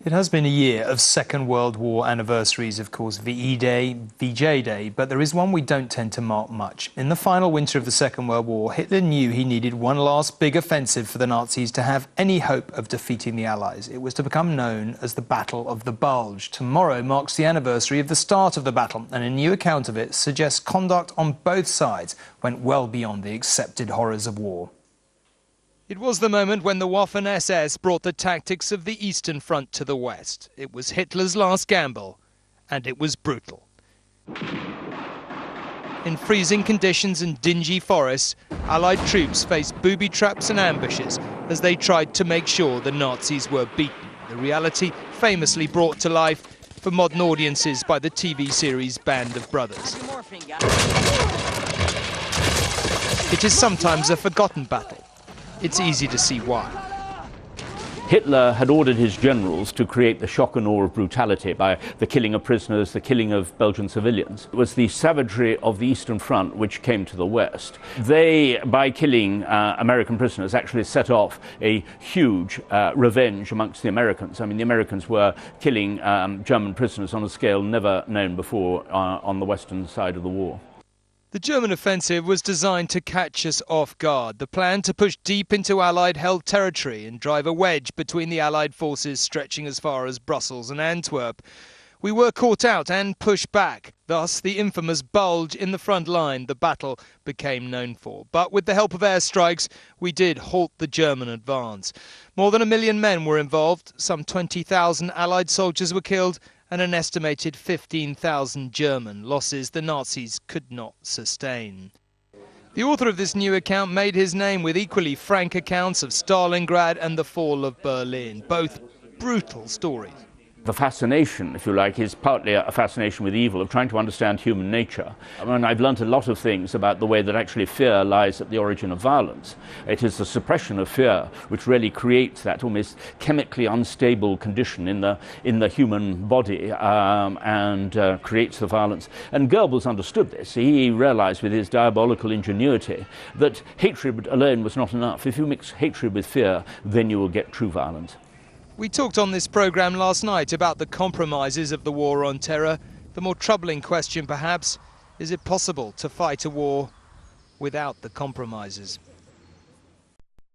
It has been a year of Second World War anniversaries, of course, VE Day, VJ Day, but there is one we don't tend to mark much. In the final winter of the Second World War, Hitler knew he needed one last big offensive for the Nazis to have any hope of defeating the Allies. It was to become known as the Battle of the Bulge. Tomorrow marks the anniversary of the start of the battle, and a new account of it suggests conduct on both sides went well beyond the accepted horrors of war. It was the moment when the Waffen-SS brought the tactics of the Eastern Front to the West. It was Hitler's last gamble, and it was brutal. In freezing conditions and dingy forests, Allied troops faced booby traps and ambushes as they tried to make sure the Nazis were beaten. The reality famously brought to life for modern audiences by the TV series Band of Brothers. It is sometimes a forgotten battle. It's easy to see why. Hitler had ordered his generals to create the shock and awe of brutality by the killing of prisoners, the killing of Belgian civilians. It was the savagery of the Eastern Front which came to the West. They, by killing American prisoners, actually set off a huge revenge amongst the Americans. I mean, the Americans were killing German prisoners on a scale never known before on the western side of the war. The German offensive was designed to catch us off guard. The plan to push deep into Allied-held territory and drive a wedge between the Allied forces stretching as far as Brussels and Antwerp. We were caught out and pushed back. Thus, the infamous bulge in the front line the battle became known for. But with the help of airstrikes, we did halt the German advance. More than 1 million men were involved. Some 20,000 Allied soldiers were killed, and an estimated 15,000 German, losses the Nazis could not sustain. The author of this new account made his name with equally frank accounts of Stalingrad and the fall of Berlin, both brutal stories. The fascination, if you like, is partly a fascination with evil, of trying to understand human nature. I mean, I've learnt a lot of things about the way that actually fear lies at the origin of violence. It is the suppression of fear which really creates that almost chemically unstable condition in the human body and creates the violence. And Goebbels understood this. He realized with his diabolical ingenuity that hatred alone was not enough. If you mix hatred with fear, then you will get true violence. We talked on this programme last night about the compromises of the war on terror. The more troubling question, perhaps, is it possible to fight a war without the compromises?